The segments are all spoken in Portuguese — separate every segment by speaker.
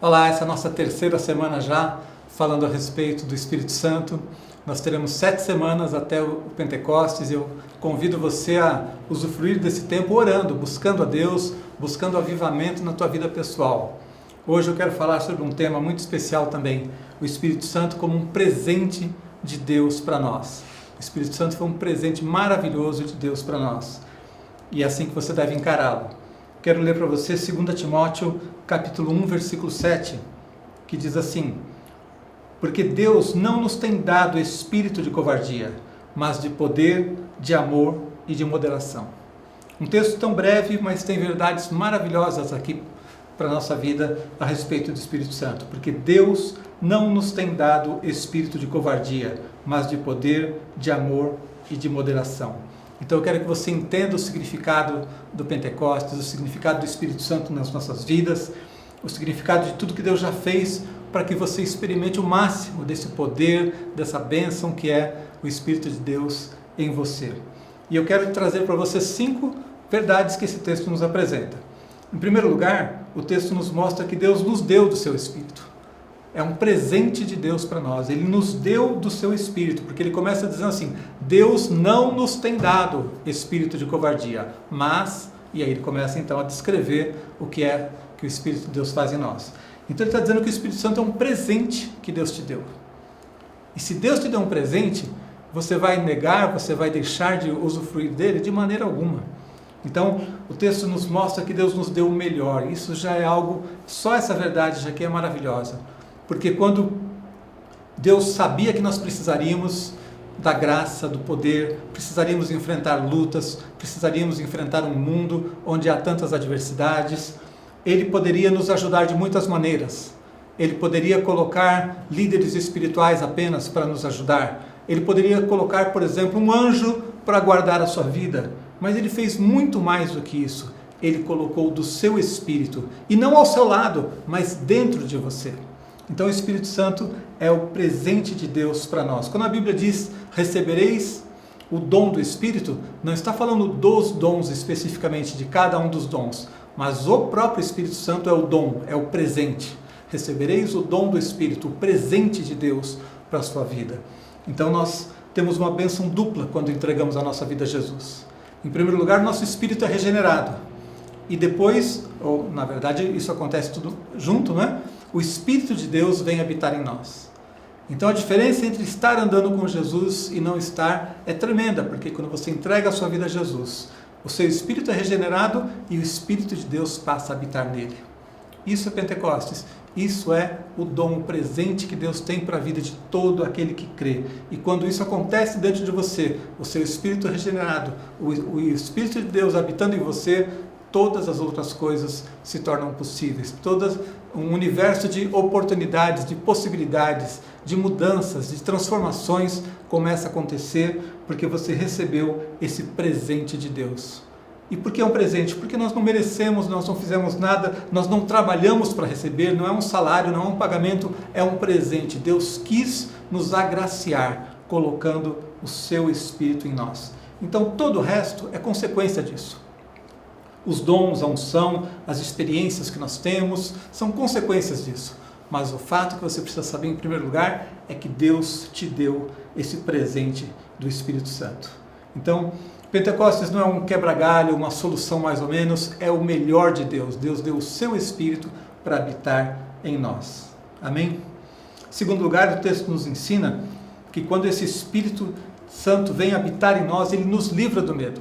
Speaker 1: Olá, essa é a nossa terceira semana já falando a respeito do Espírito Santo. Nós teremos 7 semanas até o Pentecostes e eu convido você a usufruir desse tempo orando, buscando a Deus, buscando avivamento na tua vida pessoal. Hoje eu quero falar sobre um tema muito especial também, o Espírito Santo como um presente de Deus para nós. O Espírito Santo foi um presente maravilhoso de Deus para nós e é assim que você deve encará-lo. Quero ler para você 2 Timóteo, capítulo 1, versículo 7, que diz assim: porque Deus não nos tem dado espírito de covardia, mas de poder, de amor e de moderação. Um texto tão breve, mas tem verdades maravilhosas aqui para a nossa vida a respeito do Espírito Santo. Porque Deus não nos tem dado espírito de covardia, mas de poder, de amor e de moderação. Então eu quero que você entenda o significado do Pentecostes, o significado do Espírito Santo nas nossas vidas, o significado de tudo que Deus já fez para que você experimente o máximo desse poder, dessa bênção que é o Espírito de Deus em você. E eu quero trazer para você 5 verdades que esse texto nos apresenta. Em primeiro lugar, o texto nos mostra que Deus nos deu do seu Espírito. É um presente de Deus para nós. Ele nos deu do seu Espírito, porque ele começa dizendo assim: Deus não nos tem dado espírito de covardia, mas... E aí ele começa então a descrever o que é que o Espírito de Deus faz em nós. Então ele está dizendo que o Espírito Santo é um presente que Deus te deu. E se Deus te deu um presente, você vai negar, você vai deixar de usufruir dele de maneira alguma. Então o texto nos mostra que Deus nos deu o melhor. Isso já é algo, só essa verdade já que é maravilhosa. Porque quando Deus sabia que nós precisaríamos da graça, do poder, precisaríamos enfrentar lutas, precisaríamos enfrentar um mundo onde há tantas adversidades, Ele poderia nos ajudar de muitas maneiras. Ele poderia colocar líderes espirituais apenas para nos ajudar. Ele poderia colocar, por exemplo, um anjo para guardar a sua vida. Mas Ele fez muito mais do que isso. Ele colocou do seu Espírito, e não ao seu lado, mas dentro de você. Então o Espírito Santo é o presente de Deus para nós. Quando a Bíblia diz, recebereis o dom do Espírito, não está falando dos dons especificamente, de cada um dos dons, mas o próprio Espírito Santo é o dom, é o presente. Recebereis o dom do Espírito, o presente de Deus para a sua vida. Então nós temos uma bênção dupla quando entregamos a nossa vida a Jesus. Em primeiro lugar, nosso espírito é regenerado. E depois, ou na verdade isso acontece tudo junto, né? O Espírito de Deus vem habitar em nós. Então a diferença entre estar andando com Jesus e não estar é tremenda, porque quando você entrega a sua vida a Jesus, o seu espírito é regenerado e o Espírito de Deus passa a habitar nele. Isso é Pentecostes. Isso é o dom, o presente que Deus tem para a vida de todo aquele que crê. E quando isso acontece dentro de você, o seu espírito é regenerado, o Espírito de Deus habitando em você, todas as outras coisas se tornam possíveis. Todo um universo de oportunidades, de possibilidades, de mudanças, de transformações começa a acontecer porque você recebeu esse presente de Deus. E por que é um presente? Porque nós não merecemos, nós não fizemos nada, nós não trabalhamos para receber, não é um salário, não é um pagamento, é um presente. Deus quis nos agraciar, colocando o seu Espírito em nós. Então todo o resto é consequência disso. Os dons, a unção, as experiências que nós temos, são consequências disso. Mas o fato que você precisa saber em primeiro lugar é que Deus te deu esse presente do Espírito Santo. Então, Pentecostes não é um quebra-galho, uma solução mais ou menos, é o melhor de Deus. Deus deu o seu Espírito para habitar em nós. Amém? Em segundo lugar, o texto nos ensina que quando esse Espírito Santo vem habitar em nós, ele nos livra do medo.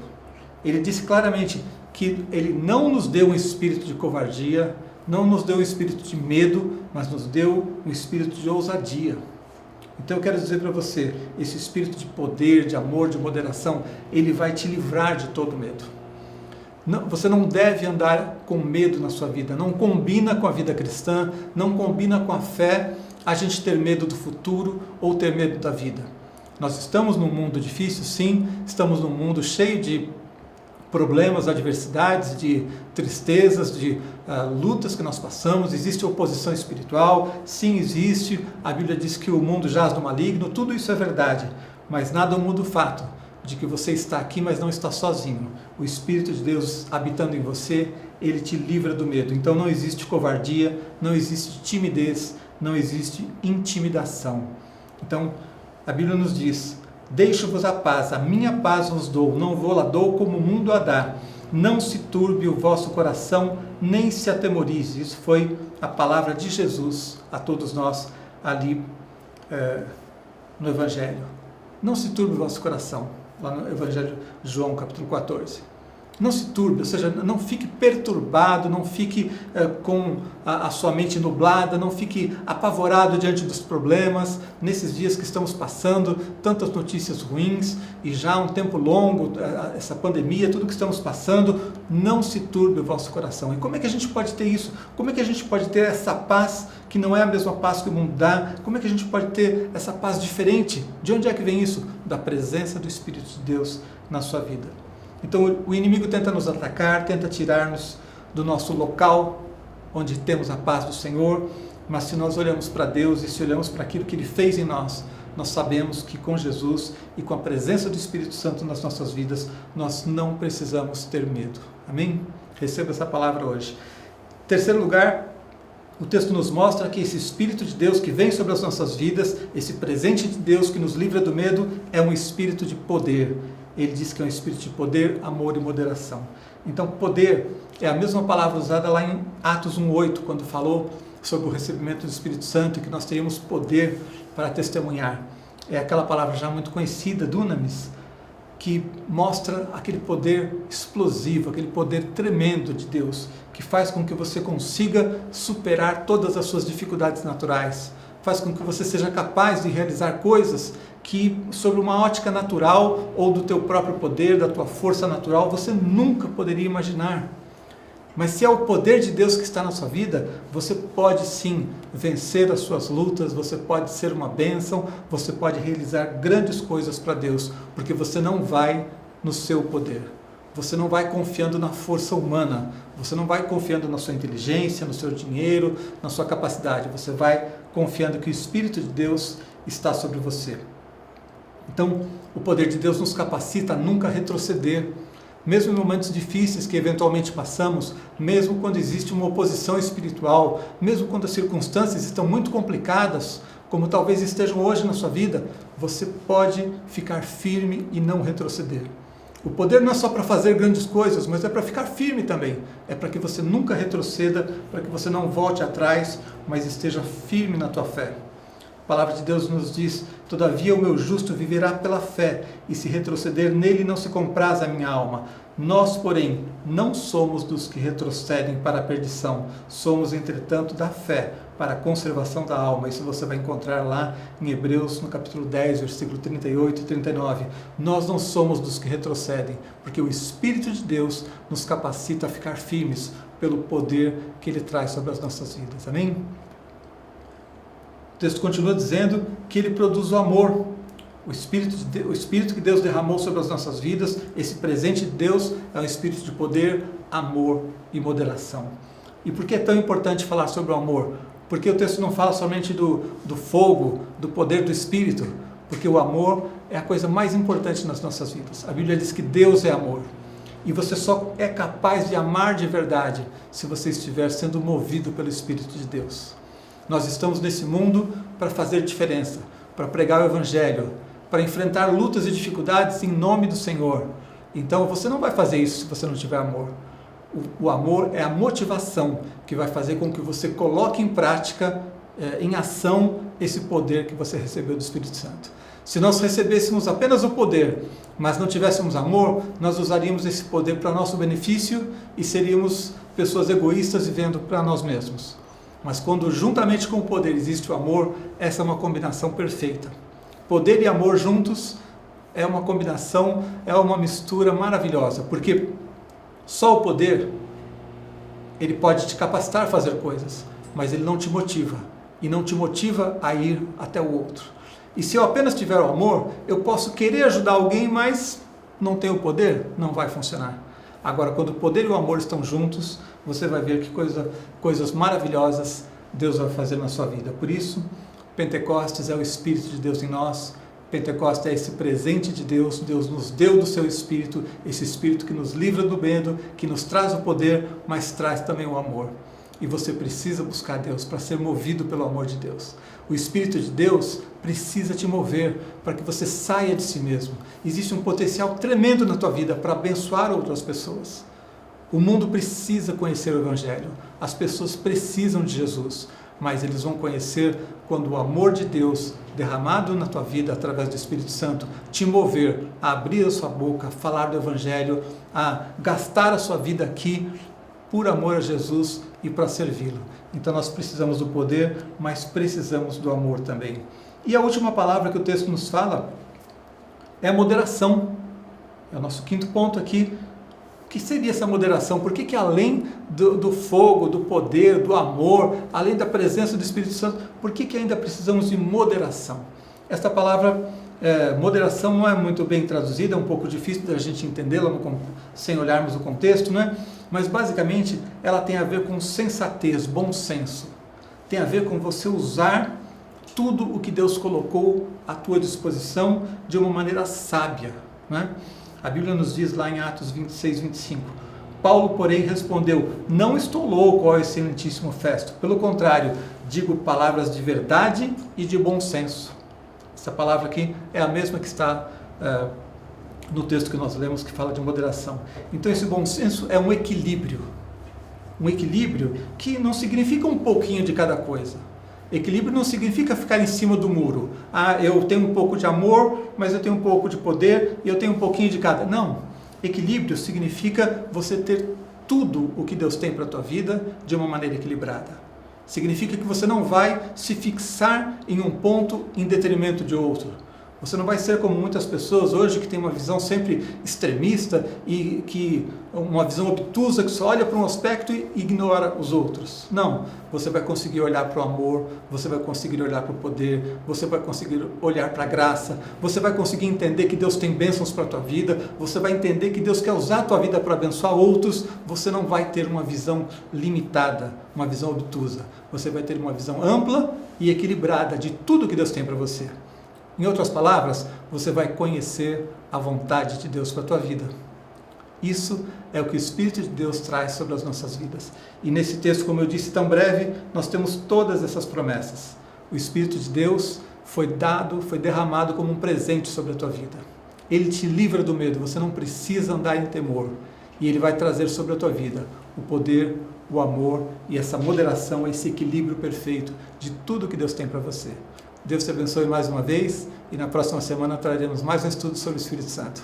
Speaker 1: Ele disse claramente que Ele não nos deu um espírito de covardia, não nos deu um espírito de medo, mas nos deu um espírito de ousadia. Então eu quero dizer para você, esse espírito de poder, de amor, de moderação, ele vai te livrar de todo medo. Não, você não deve andar com medo na sua vida, não combina com a vida cristã, não combina com a fé a gente ter medo do futuro ou ter medo da vida. Nós estamos num mundo difícil, sim, estamos num mundo cheio de problemas, adversidades, de tristezas, de lutas que nós passamos, existe oposição espiritual, sim existe, a Bíblia diz que o mundo jaz no maligno, tudo isso é verdade, mas nada muda o fato de que você está aqui, mas não está sozinho. O Espírito de Deus habitando em você, ele te livra do medo. Então não existe covardia, não existe timidez, não existe intimidação. Então a Bíblia nos diz: deixo-vos a paz, a minha paz vos dou, não vou lá dou como o mundo a dá. Não se turbe o vosso coração, nem se atemorize. Isso foi a palavra de Jesus a todos nós ali no Evangelho. Não se turbe o vosso coração, lá no Evangelho de João, capítulo 14. Não se turbe, ou seja, não fique perturbado, não fique com a sua mente nublada, não fique apavorado diante dos problemas, nesses dias que estamos passando, tantas notícias ruins, e já há um tempo longo, essa pandemia, tudo que estamos passando, não se turbe o vosso coração. E como é que a gente pode ter isso? Como é que a gente pode ter essa paz que não é a mesma paz que o mundo dá? Como é que a gente pode ter essa paz diferente? De onde é que vem isso? Da presença do Espírito de Deus na sua vida. Então o inimigo tenta nos atacar, tenta tirar-nos do nosso local, onde temos a paz do Senhor, mas se nós olhamos para Deus e se olhamos para aquilo que Ele fez em nós, nós sabemos que com Jesus e com a presença do Espírito Santo nas nossas vidas, nós não precisamos ter medo. Amém? Receba essa palavra hoje. Em terceiro lugar, o texto nos mostra que esse Espírito de Deus que vem sobre as nossas vidas, esse presente de Deus que nos livra do medo, é um espírito de poder. Ele diz que é um espírito de poder, amor e moderação. Então, poder é a mesma palavra usada lá em Atos 1:8, quando falou sobre o recebimento do Espírito Santo e que nós teríamos poder para testemunhar. É aquela palavra já muito conhecida, dunamis, que mostra aquele poder explosivo, aquele poder tremendo de Deus, que faz com que você consiga superar todas as suas dificuldades naturais, faz com que você seja capaz de realizar coisas que, sobre uma ótica natural ou do teu próprio poder, da tua força natural, você nunca poderia imaginar. Mas se é o poder de Deus que está na sua vida, você pode sim vencer as suas lutas, você pode ser uma bênção, você pode realizar grandes coisas para Deus, porque você não vai no seu poder. Você não vai confiando na força humana, você não vai confiando na sua inteligência, no seu dinheiro, na sua capacidade, você vai confiando que o Espírito de Deus está sobre você. Então, o poder de Deus nos capacita a nunca retroceder, mesmo em momentos difíceis que eventualmente passamos, mesmo quando existe uma oposição espiritual, mesmo quando as circunstâncias estão muito complicadas, como talvez estejam hoje na sua vida, você pode ficar firme e não retroceder. O poder não é só para fazer grandes coisas, mas é para ficar firme também. É para que você nunca retroceda, para que você não volte atrás, mas esteja firme na tua fé. A palavra de Deus nos diz: todavia o meu justo viverá pela fé, e se retroceder nele não se compraz a minha alma. Nós, porém, não somos dos que retrocedem para a perdição, somos, entretanto, da fé, para a conservação da alma. Isso você vai encontrar lá em Hebreus, no capítulo 10, versículo 38 e 39. Nós não somos dos que retrocedem, porque o Espírito de Deus nos capacita a ficar firmes pelo poder que Ele traz sobre as nossas vidas. Amém? O texto continua dizendo que Ele produz o amor. O Espírito que Deus derramou sobre as nossas vidas, esse presente de Deus, é um Espírito de poder, amor e moderação. E por que é tão importante falar sobre o amor? Porque o texto não fala somente do fogo, do poder do Espírito, porque o amor é a coisa mais importante nas nossas vidas. A Bíblia diz que Deus é amor. E você só é capaz de amar de verdade se você estiver sendo movido pelo Espírito de Deus. Nós estamos nesse mundo para fazer diferença, para pregar o Evangelho, para enfrentar lutas e dificuldades em nome do Senhor. Então você não vai fazer isso se você não tiver amor. O amor é a motivação que vai fazer com que você coloque em prática, em ação, esse poder que você recebeu do Espírito Santo. Se nós recebêssemos apenas o poder, mas não tivéssemos amor, nós usaríamos esse poder para nosso benefício e seríamos pessoas egoístas vivendo para nós mesmos. Mas quando juntamente com o poder existe o amor, essa é uma combinação perfeita. Poder e amor juntos é uma combinação, é uma mistura maravilhosa, porque só o poder, ele pode te capacitar a fazer coisas, mas ele não te motiva, e não te motiva a ir até o outro. E se eu apenas tiver o amor, eu posso querer ajudar alguém, mas não tenho o poder, não vai funcionar. Agora, quando o poder e o amor estão juntos, você vai ver que coisas maravilhosas Deus vai fazer na sua vida. Por isso, Pentecostes é o Espírito de Deus em nós, Pentecostes é esse presente de Deus, Deus nos deu do seu Espírito, esse Espírito que nos livra do medo, que nos traz o poder, mas traz também o amor. E você precisa buscar Deus para ser movido pelo amor de Deus. O Espírito de Deus precisa te mover para que você saia de si mesmo. Existe um potencial tremendo na tua vida para abençoar outras pessoas. O mundo precisa conhecer o Evangelho, as pessoas precisam de Jesus, mas eles vão conhecer quando o amor de Deus derramado na tua vida através do Espírito Santo te mover a abrir a sua boca, a falar do Evangelho, a gastar a sua vida aqui por amor a Jesus e para servi-lo. Então nós precisamos do poder, mas precisamos do amor também. E a última palavra que o texto nos fala é a moderação. É o nosso quinto ponto aqui. O que seria essa moderação? Por que além do fogo, do poder, do amor, além da presença do Espírito Santo, por que ainda precisamos de moderação? Esta palavra, moderação, não é muito bem traduzida, é um pouco difícil da gente entendê-la sem olharmos o contexto, né? Mas basicamente ela tem a ver com sensatez, bom senso. Tem a ver com você usar tudo o que Deus colocou à tua disposição de uma maneira sábia, né? A Bíblia nos diz lá em Atos 26, 25, Paulo, porém, respondeu, não estou louco, ó excelentíssimo Festo, pelo contrário, digo palavras de verdade e de bom senso. Essa palavra aqui é a mesma que está no texto que nós lemos, que fala de moderação. Então esse bom senso é um equilíbrio que não significa um pouquinho de cada coisa. Equilíbrio não significa ficar em cima do muro. Eu tenho um pouco de amor, mas eu tenho um pouco de poder e eu tenho um pouquinho de cada. Não. Equilíbrio significa você ter tudo o que Deus tem para a tua vida de uma maneira equilibrada. Significa que você não vai se fixar em um ponto em detrimento de outro. Você não vai ser como muitas pessoas hoje que tem uma visão sempre extremista e uma visão obtusa que só olha para um aspecto e ignora os outros. Não, você vai conseguir olhar para o amor, você vai conseguir olhar para o poder, você vai conseguir olhar para a graça, você vai conseguir entender que Deus tem bênçãos para a tua vida, você vai entender que Deus quer usar a tua vida para abençoar outros, você não vai ter uma visão limitada, uma visão obtusa. Você vai ter uma visão ampla e equilibrada de tudo que Deus tem para você. Em outras palavras, você vai conhecer a vontade de Deus para a tua vida. Isso é o que o Espírito de Deus traz sobre as nossas vidas. E nesse texto, como eu disse tão breve, nós temos todas essas promessas. O Espírito de Deus foi derramado como um presente sobre a tua vida. Ele te livra do medo, você não precisa andar em temor. E Ele vai trazer sobre a tua vida o poder, o amor e essa moderação, esse equilíbrio perfeito de tudo que Deus tem para você. Deus te abençoe mais uma vez e na próxima semana traremos mais um estudo sobre o Espírito Santo.